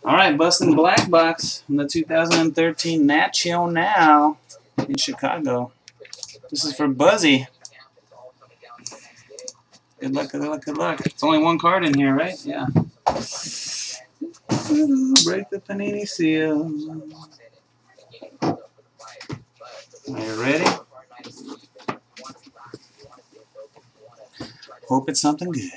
All right, busting black box from the 2013 Nacho Now in Chicago. This is for Buzzy. Good luck, good luck, good luck. It's only one card in here, right? Yeah. Break the Panini seal. Are you ready? Hope it's something good.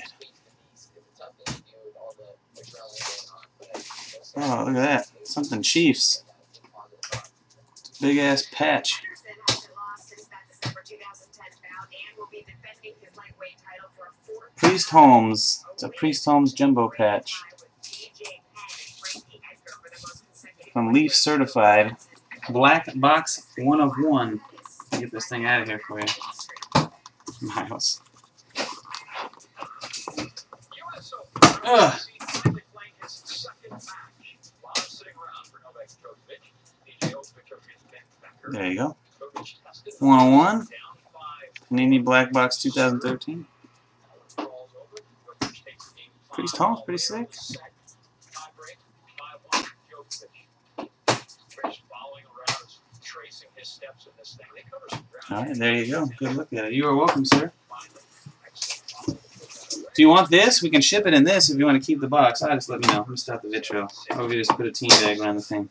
Oh, look at that. Something Chiefs. Big ass patch. Priest Holmes. It's a Priest Holmes jumbo patch. From Leaf Certified. Black box 1 of 1. Get this thing out of here for you. Miles. Ugh. There you go. 101. Panini Black Box 2013. Priest Holmes, pretty sick. Alright, there you go. Good look at it. You are welcome, sir. Do you want this? We can ship it in this if you want to keep the box. Just let me know. Let me start the vitro. Or we just put a team bag around the thing.